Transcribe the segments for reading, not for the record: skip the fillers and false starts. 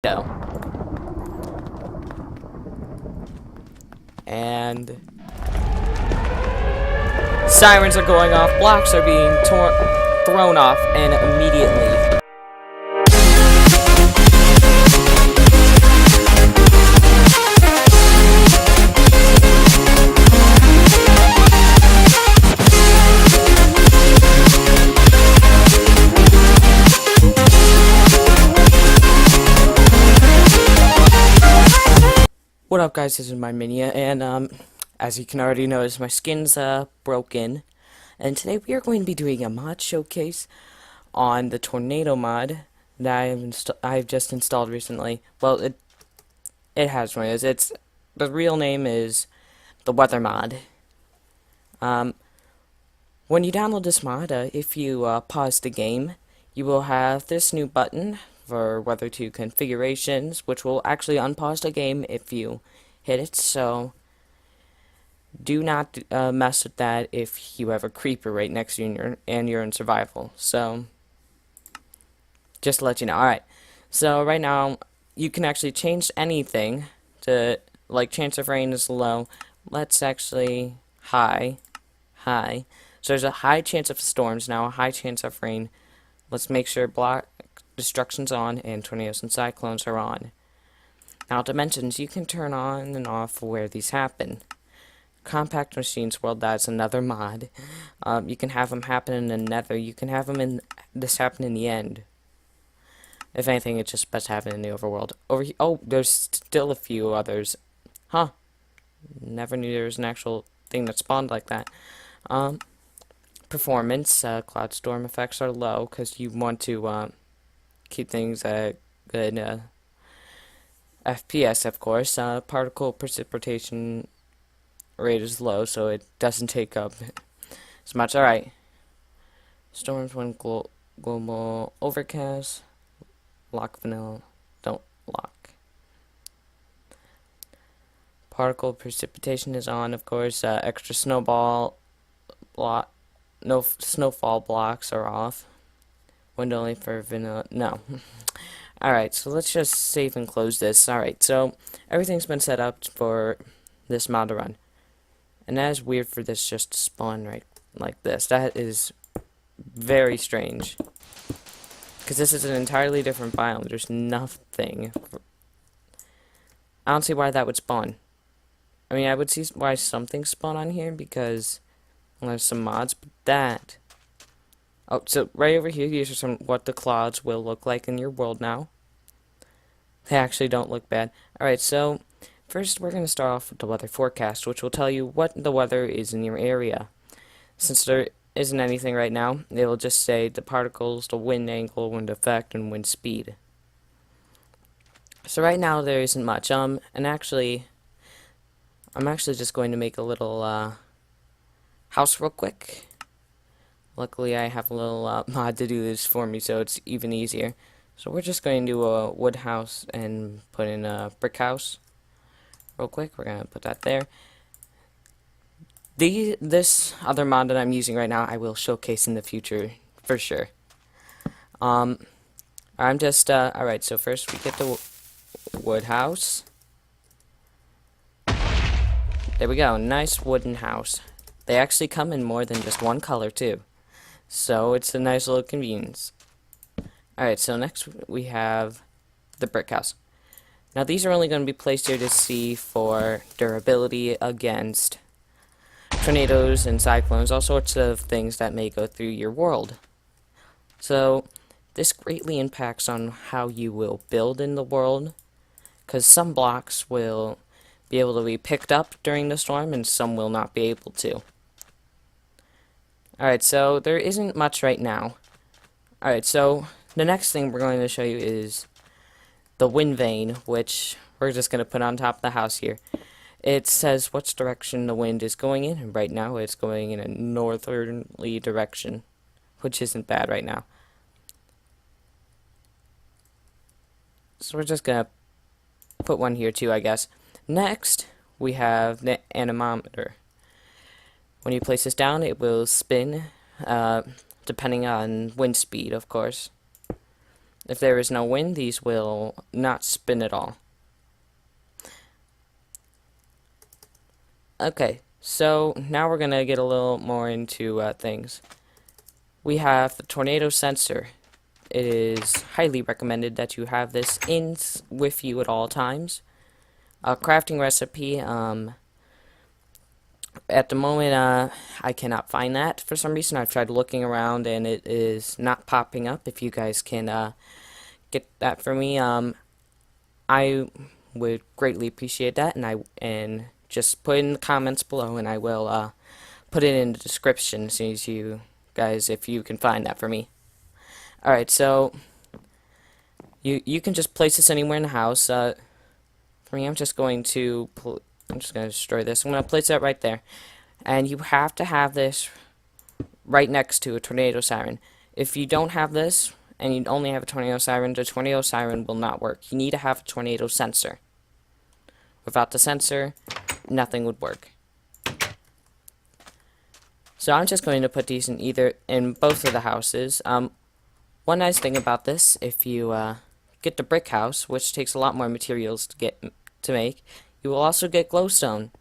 tornado. And sirens are going off, blocks are being thrown off, and immediately what up, guys? This is MindMania, and as you can already notice, my skin's broken. And today we are going to be doing a mod showcase on the Tornado mod that I've just installed recently. Well, it has one. It's the real name is the Weather mod. When you download this mod, if you pause the game, you will have this new button for Weather 2 configurations, which will actually unpause the game if you hit it. So do not mess with that if you have a creeper right next to you and you're in survival. So just to let you know. Alright, so right now you can actually change anything to, like, chance of rain is low. Let's actually high. So there's a high chance of storms now, a high chance of rain. Let's make sure block destruction's on and tornadoes and cyclones are on. Now dimensions, you can turn on and off where these happen. Compact Machines World, that's another mod. You can have them happen in the nether. You can have them in this happen in the end. If anything, it's just best to happen in the overworld. Over here, oh, there's still a few others. Huh. Never knew there was an actual thing that spawned like that. Performance, cloud storm effects are low because you want to keep things at good FPS, of course. Particle precipitation rate is low, so it doesn't take up as much. Alright. Storms when global overcast. Lock vanilla. Don't lock. Particle precipitation is on, of course. Extra snowball block. No snowfall blocks are off. Window only for vanilla. No. Alright, so let's just save and close this. Alright, so everything's been set up for this mod to run. And that is weird for this just to spawn right like this. That is very strange. Because this is an entirely different biome. There's nothing. I don't see why that would spawn. I mean, I would see why something spawn on here because there's some mods, but that. Oh, so right over here, these are some what the clouds will look like in your world now. They actually don't look bad. Alright, so first we're going to start off with the weather forecast, which will tell you what the weather is in your area. Since there isn't anything right now, it will just say the particles, the wind angle, wind effect, and wind speed. So right now there isn't much. And actually, I'm actually just going to make a little house real quick. Luckily I have a little mod to do this for me, so it's even easier. So we're just going to do a wood house and put in a brick house real quick. We're going to put that there. This other mod that I'm using right now I will showcase in the future for sure. I'm just alright, so first we get the wood house. There we go, nice wooden house. They actually come in more than just one color too, so it's a nice little convenience. Alright, so next we have the brick house. Now these are only going to be placed here to see for durability against tornadoes and cyclones, all sorts of things that may go through your world. So this greatly impacts on how you will build in the world, because some blocks will be able to be picked up during the storm and some will not be able to. Alright, so there isn't much right now. Alright, so the next thing we're going to show you is the wind vane, which we're just going to put on top of the house here. It says which direction the wind is going in, and right now it's going in a northerly direction, which isn't bad right now. So we're just going to put one here too, I guess. Next, we have the anemometer. When you place this down, it will spin, depending on wind speed, of course. If there is no wind, these will not spin at all. Okay, so now we're gonna get a little more into things. We have the tornado sensor. It is highly recommended that you have this with you at all times. A crafting recipe, at the moment, I cannot find that for some reason. I've tried looking around and it is not popping up. If you guys can get that for me, I would greatly appreciate that, and just put it in the comments below, and I will put it in the description as soon as you guys, if you can find that for me. All right, so you can just place this anywhere in the house. For me, I'm just going to destroy this. I'm going to place that right there, and you have to have this right next to a tornado siren. If you don't have this and you only have a tornado siren, the tornado siren will not work. You need to have a tornado sensor. Without the sensor, nothing would work. So I'm just going to put these in both of the houses. One nice thing about this, if you get the brick house, which takes a lot more materials to make, you will also get glowstone.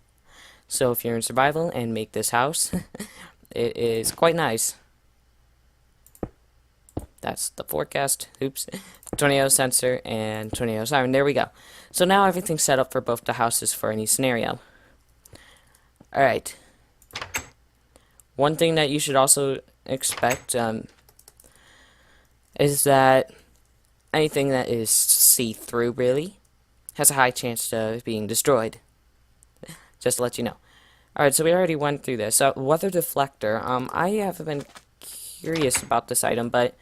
So if you're in survival and make this house, it is quite nice. That's the forecast. Oops. Tornado sensor and tornado siren. There we go. So now everything's set up for both the houses for any scenario. Alright. One thing that you should also expect is that anything that is see-through, really, has a high chance of being destroyed. Just to let you know. Alright, so we already went through this. So, weather deflector. I have been curious about this item, but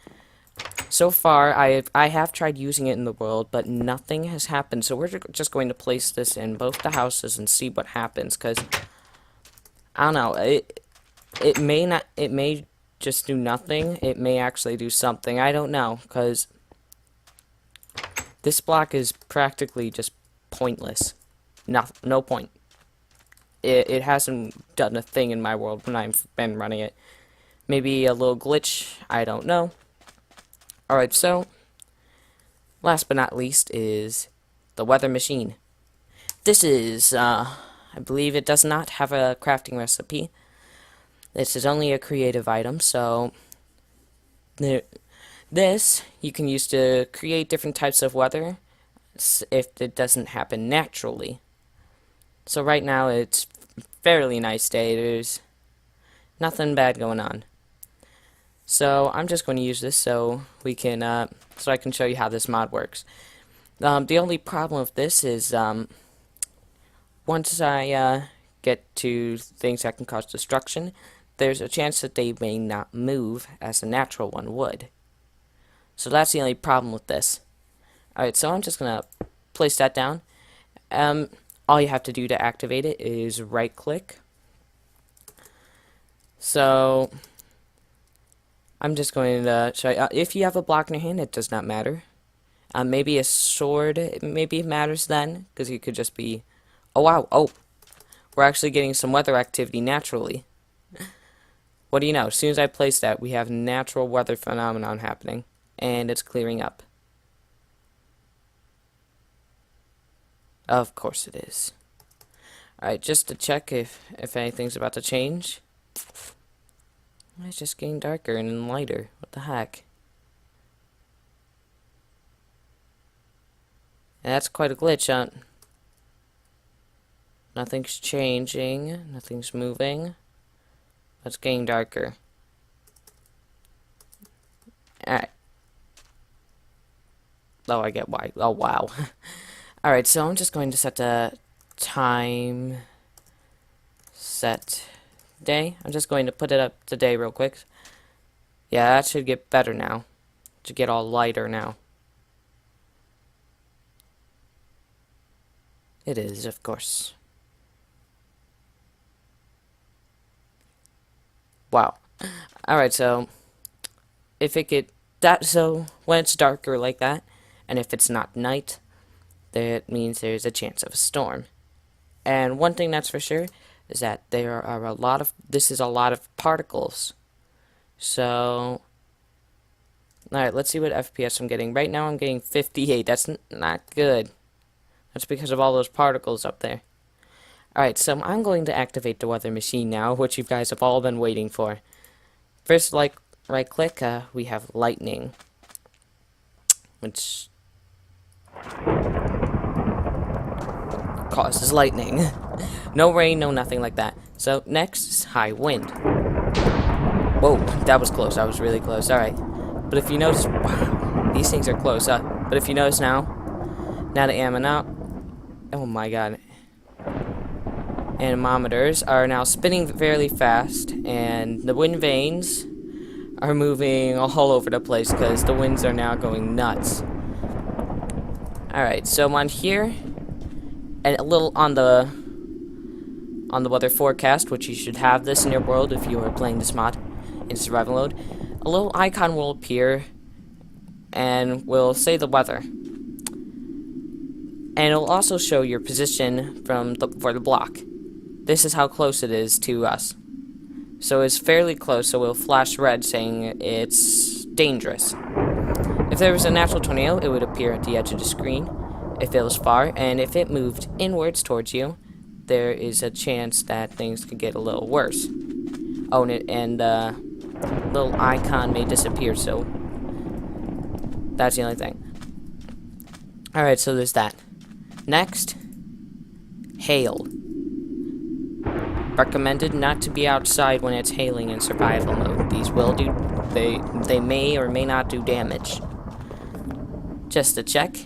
so far I have tried using it in the world, but nothing has happened. So we're just going to place this in both the houses and see what happens, because I don't know, it may just do nothing. It may actually do something. I don't know, because this block is practically just pointless. No point. It hasn't done a thing in my world when I've been running it. Maybe a little glitch, I don't know. Alright, so, last but not least is the weather machine. This is, I believe it does not have a crafting recipe. This is only a creative item, so this you can use to create different types of weather if it doesn't happen naturally. So right now it's fairly nice day. There's nothing bad going on. So I'm just going to use this so we can so I can show you how this mod works. The only problem with this is once I get to things that can cause destruction, there's a chance that they may not move as a natural one would. So that's the only problem with this. Alright, so I'm just going to place that down. All you have to do to activate it is right click. So I'm just going to show you. If you have a block in your hand, it does not matter. Maybe a sword, maybe it matters then, because you could just be... Oh, wow. Oh, we're actually getting some weather activity naturally. What do you know? As soon as I place that, we have natural weather phenomenon happening, and it's clearing up. Of course it is. Alright, just to check if anything's about to change. It's just getting darker and lighter. What the heck? And that's quite a glitch, huh? Nothing's changing. Nothing's moving. It's getting darker. Alright. Oh, I get why. Oh, wow. Alright, so I'm just going to set the time set day. I'm just going to put it up to day real quick. Yeah, that should get better now. It should get all lighter now. It is, of course. Wow. Alright, so if it get that, so when it's darker like that, and if it's not night, that means there's a chance of a storm. And one thing that's for sure is that there are a lot of, this is a lot of particles. So Alright, let's see what FPS I'm getting. Right now I'm getting 58. That's not good. That's because of all those particles up there. Alright, so I'm going to activate the weather machine now, which you guys have all been waiting for. First, right click, we have lightning, which causes lightning. No rain, no nothing like that. So next is high wind. Whoa, that was close. That was really close. Alright. But if you notice, wow, these things are close up. But if you notice now that I'm out, oh my god. Anemometers are now spinning fairly fast, and the wind vanes are moving all over the place because the winds are now going nuts. Alright, so I'm on here, and a little on the weather forecast, which you should have this in your world if you are playing this mod in survival mode. A little icon will appear and will say the weather. And it'll also show your position for the block. This is how close it is to us. So it's fairly close, so it'll flash red saying it's dangerous. If there was a natural tornado, it would appear at the edge of the screen if it was far, and if it moved inwards towards you, there is a chance that things could get a little worse. Oh, and the little icon may disappear, so that's the only thing. Alright, so there's that. Next, hail. Recommended not to be outside when it's hailing in survival mode. These will do, they may or may not do damage. Just to check.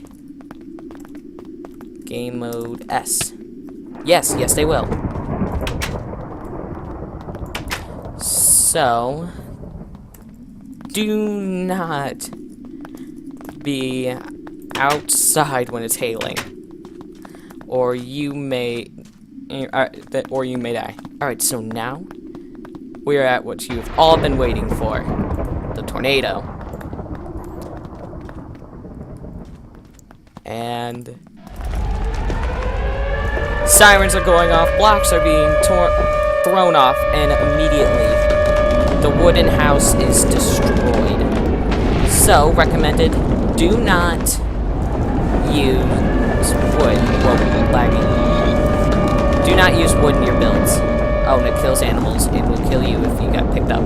Game mode S. Yes, they will. So, do not be outside when it's hailing, or you may die. Alright, so now we're at what you've all been waiting for, the tornado. And sirens are going off, blocks are being thrown off, and immediately the wooden house is destroyed. So, recommended, do not use wood. Whoa, lagging. Do not use wood in your builds. Oh, and it kills animals. It will kill you if you got picked up.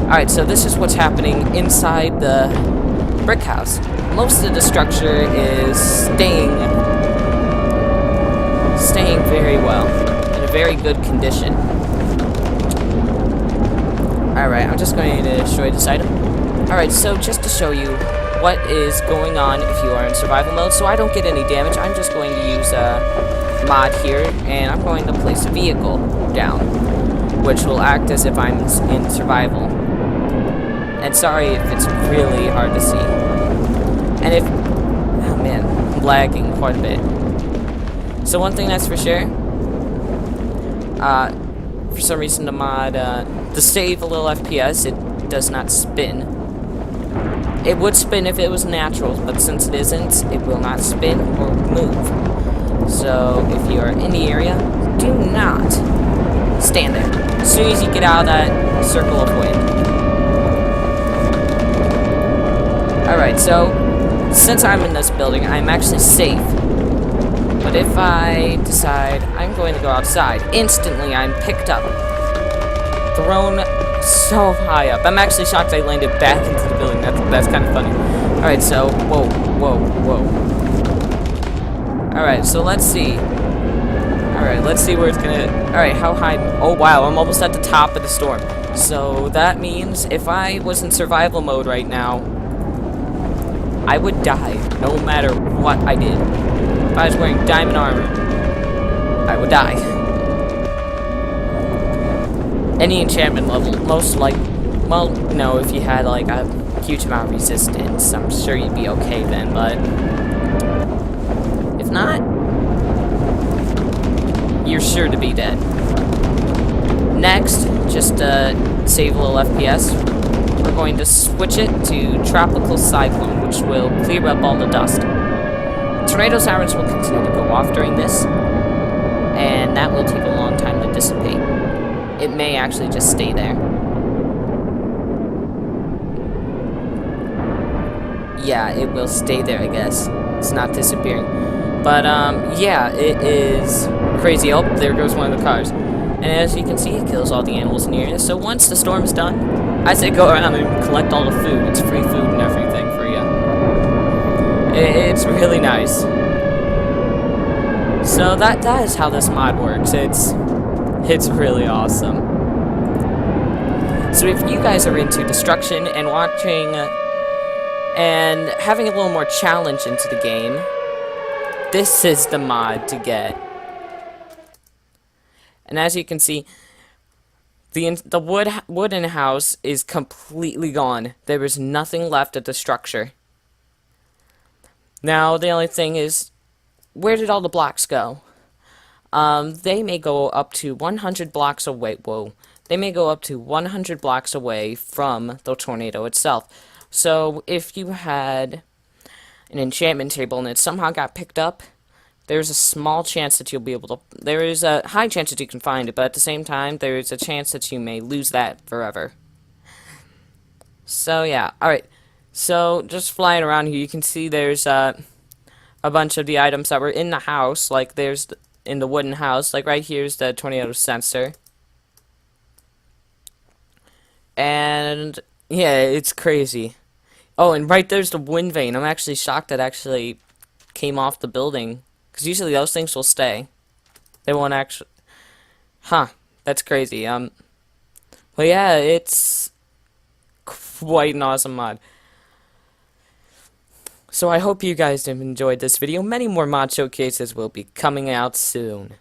Alright, so this is what's happening inside the brick house. Most of the structure is staying very well, in a very good condition. Alright, I'm just going to destroy this item. Alright, so just to show you what is going on if you are in survival mode, so I don't get any damage, I'm just going to use a mod here, and I'm going to place a vehicle down, which will act as if I'm in survival. And sorry if it's really hard to see. And if, oh man, I'm lagging quite a bit. So one thing that's for sure, for some reason the mod, to save a little FPS, it does not spin. It would spin if it was natural, but since it isn't, it will not spin or move. So if you are in the area, do not stand there. As soon as you get out of that circle of wind. Alright, so since I'm in this building, I'm actually safe. But if I decide I'm going to go outside, instantly I'm picked up, thrown so high up. I'm actually shocked I landed back into the building. That's kind of funny. Alright, so, whoa. Alright, so let's see. Alright, let's see where it's gonna... Alright, how high... Oh, wow, I'm almost at the top of the storm. So that means if I was in survival mode right now, I would die, no matter what I did. If I was wearing diamond armor, I would die. Any enchantment level, most like, well, no, if you had like a huge amount of resistance, I'm sure you'd be okay then, but if not, you're sure to be dead. Next, just to save a little FPS, we're going to switch it to Tropical Cyclone, which will clear up all the dust. Tornado sirens will continue to go off during this, and that will take a long time to dissipate. It may actually just stay there. yeah, it will stay there, I guess. It's not disappearing. But, yeah, it is crazy. Oh, there goes one of the cars. And as you can see, it kills all the animals in the area. So once the storm is done, I say go around and collect all the food. It's free food and everything for you. It's really nice. So that is how this mod works. It's really awesome. So if you guys are into destruction and watching and having a little more challenge into the game, this is the mod to get. And as you can see, the wooden house is completely gone. There is nothing left of the structure. Now the only thing is, where did all the blocks go? They may go up to 100 blocks away. Whoa. They may go up to 100 blocks away from the tornado itself. So if you had an enchantment table and it somehow got picked up, there's a small chance that you'll be able to... There is a high chance that you can find it, but at the same time, there is a chance that you may lose that forever. So, yeah. Alright. So, just flying around here, you can see there's a bunch of the items that were in the house. Like, there's... in the wooden house. Like, right here's the tornado sensor. And... yeah, it's crazy. Oh, and right there's the wind vane. I'm actually shocked that actually came off the building. Because usually those things will stay. They won't actually... huh. That's crazy. Well, yeah, it's quite an awesome mod. So I hope you guys have enjoyed this video. Many more mod showcases will be coming out soon.